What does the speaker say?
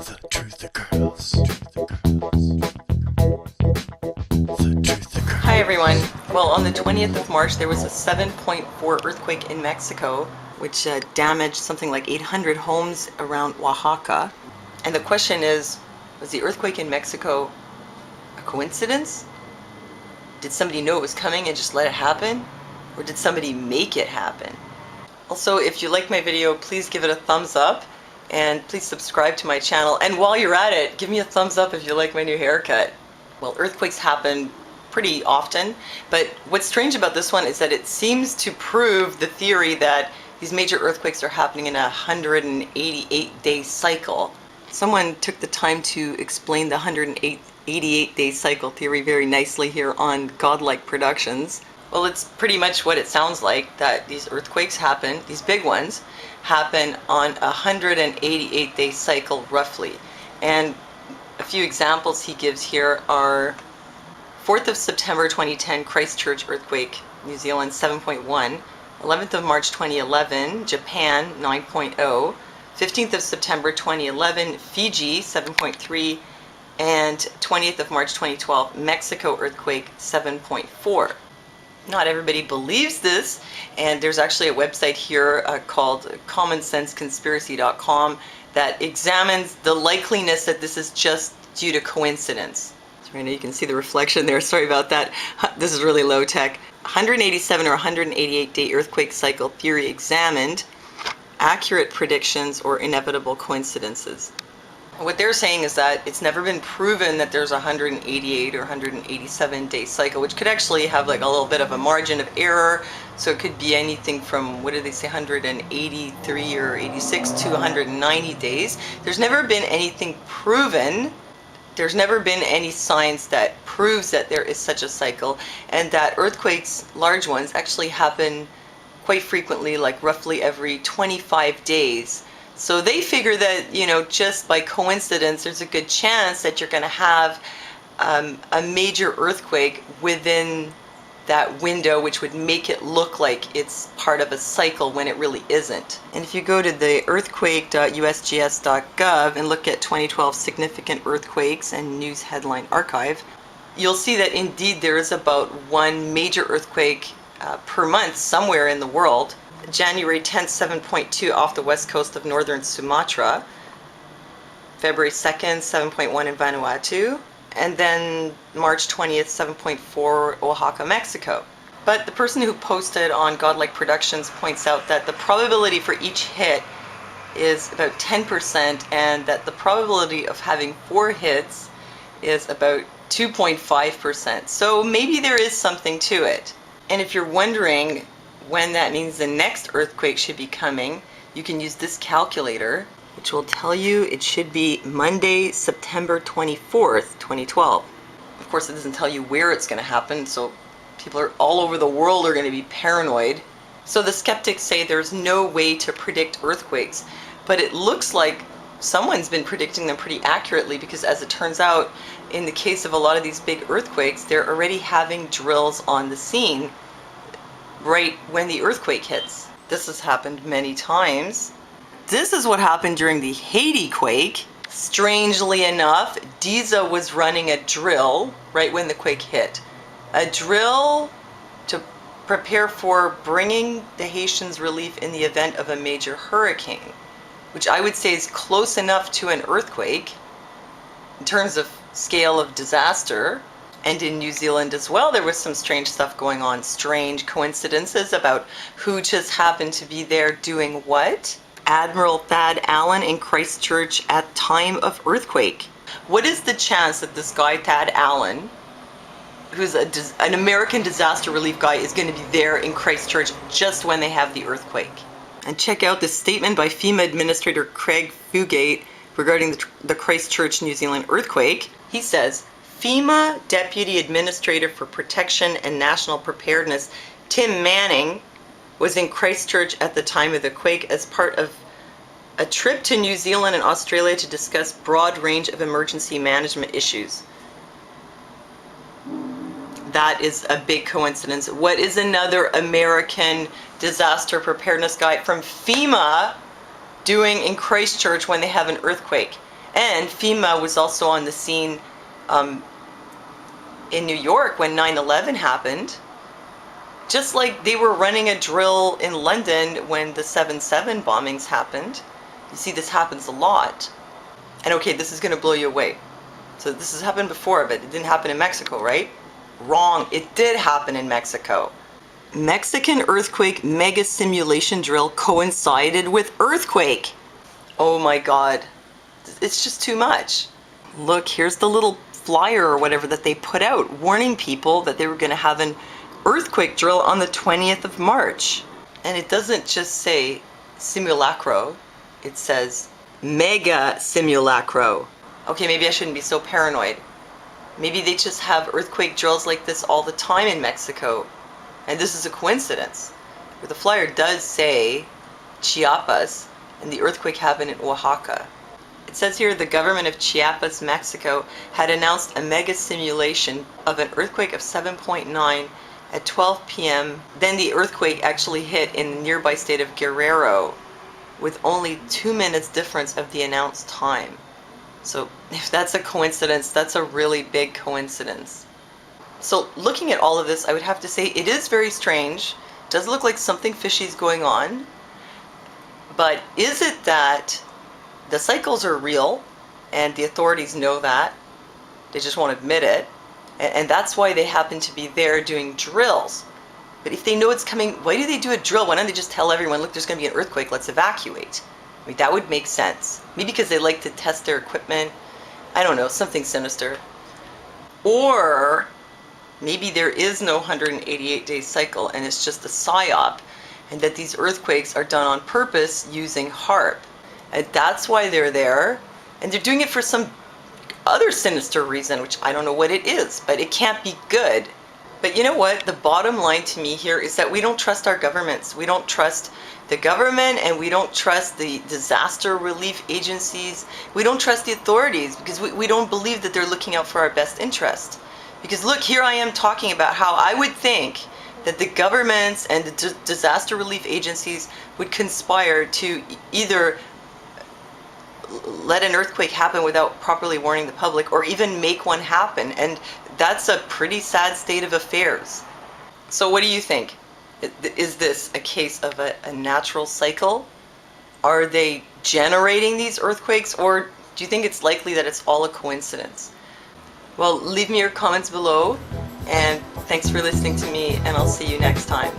The truth occurs. The truth occurs. Hi everyone. Well, on the 20th of March there was a 7.4 earthquake in Mexico, which damaged something like 800 homes around Oaxaca. And the question is, was the earthquake in Mexico a coincidence? Did somebody know it was coming and just let it happen? Or did somebody make it happen? Also, if you like my video, please give it a thumbs up and please subscribe to my channel. And while you're at it, give me a thumbs up if you like my new haircut. Well, earthquakes happen pretty often, but what's strange about this one is that it seems to prove the theory that these major earthquakes are happening in a 188-day cycle. Someone took the time to explain the 188-day cycle theory very nicely here on Godlike Productions. Well, it's pretty much what it sounds like, that these earthquakes happen, these big ones, happen on a 188-day cycle roughly. And a few examples he gives here are 4th of September 2010 Christchurch earthquake, New Zealand 7.1, 11th of March 2011 Japan 9.0, 15th of September 2011 Fiji 7.3, and 20th of March 2012 Mexico earthquake 7.4. Not everybody believes this, and there's actually a website here called commonsenseconspiracy.com that examines the likeliness that this is just due to coincidence. So right now you can see the reflection there, sorry about that. This is really low tech. 187 or 188 day earthquake cycle theory examined, accurate predictions or inevitable coincidences. What they're saying is that it's never been proven that there's a 188 or 187 day cycle, which could actually have like a little bit of a margin of error. So it could be anything from, what did they say, 183 or 86 to 190 days. There's never been anything proven. There's never been any science that proves that there is such a cycle, and that earthquakes, large ones, actually happen quite frequently, like roughly every 25 days. So they figure that, you know, just by coincidence, there's a good chance that you're going to have a major earthquake within that window, which would make it look like it's part of a cycle when it really isn't. And if you go to the earthquake.usgs.gov and look at 2012 significant earthquakes and news headline archive, you'll see that indeed there is about one major earthquake per month somewhere in the world. January 10th, 7.2 off the west coast of northern Sumatra. February 2nd, 7.1 in Vanuatu. And then March 20th, 7.4 Oaxaca, Mexico. But the person who posted on Godlike Productions points out that the probability for each hit is about 10%, and that the probability of having 4 hits is about 2.5%. So maybe there is something to it. And if you're wondering when that means the next earthquake should be coming, you can use this calculator, which will tell you it should be Monday, September 24th, 2012. Of course, it doesn't tell you where it's going to happen, so people are all over the world are going to be paranoid. So the skeptics say there's no way to predict earthquakes, but it looks like someone's been predicting them pretty accurately, because as it turns out, in the case of a lot of these big earthquakes, they're already having drills on the scene right when the earthquake hits. This has happened many times. This is what happened during the Haiti quake. Strangely enough, DISA was running a drill right when the quake hit. A drill to prepare for bringing the Haitians relief in the event of a major hurricane, which I would say is close enough to an earthquake in terms of scale of disaster. And in New Zealand as well, there was some strange stuff going on, strange coincidences about who just happened to be there doing what. Admiral Thad Allen in Christchurch at time of earthquake. What is the chance that this guy Thad Allen, who's an American disaster relief guy, is going to be there in Christchurch just when they have the earthquake? And check out this statement by FEMA Administrator Craig Fugate regarding the Christchurch, New Zealand earthquake. He says, FEMA Deputy Administrator for Protection and National Preparedness Tim Manning was in Christchurch at the time of the quake as part of a trip to New Zealand and Australia to discuss broad range of emergency management issues. That is a big coincidence. What is another American disaster preparedness guy from FEMA doing in Christchurch when they have an earthquake? And FEMA was also on the scene in New York when 9/11 happened. Just like they were running a drill in London when the 7/7 bombings happened. You see, this happens a lot. And okay, this is going to blow you away. So this has happened before, but it didn't happen in Mexico, right? Wrong. It did happen in Mexico. Mexican earthquake mega simulation drill coincided with earthquake. Oh my God. It's just too much. Look, here's the little flyer or whatever that they put out warning people that they were going to have an earthquake drill on the 20th of March. And it doesn't just say simulacro, it says mega simulacro. Okay, maybe I shouldn't be so paranoid. Maybe they just have earthquake drills like this all the time in Mexico. And this is a coincidence. But the flyer does say Chiapas, and the earthquake happened in Oaxaca. It says here the government of Chiapas, Mexico, had announced a mega simulation of an earthquake of 7.9 at 12 p.m. Then the earthquake actually hit in the nearby state of Guerrero with only 2 minutes difference of the announced time. So if that's a coincidence, that's a really big coincidence. So looking at all of this, I would have to say it is very strange. It does look like something fishy is going on. But is it that the cycles are real and the authorities know that? They just won't admit it. And that's why they happen to be there doing drills. But if they know it's coming, why do they do a drill? Why don't they just tell everyone, look, there's going to be an earthquake, let's evacuate? I mean, that would make sense. Maybe because they like to test their equipment. I don't know, something sinister. Or maybe there is no 188-day cycle and it's just a psyop, and that these earthquakes are done on purpose using HAARP. And that's why they're there. And they're doing it for some other sinister reason, which I don't know what it is, but it can't be good. But you know what? The bottom line to me here is that we don't trust our governments. We don't trust the government, and we don't trust the disaster relief agencies. We don't trust the authorities because we don't believe that they're looking out for our best interest. Because look, here I am talking about how I would think that the governments and the disaster relief agencies would conspire to either let an earthquake happen without properly warning the public, or even make one happen. And that's a pretty sad state of affairs. So what do you think? Is this a case of a natural cycle? Are they generating these earthquakes, or do you think it's likely that it's all a coincidence? Well, leave me your comments below, and thanks for listening to me, and I'll see you next time.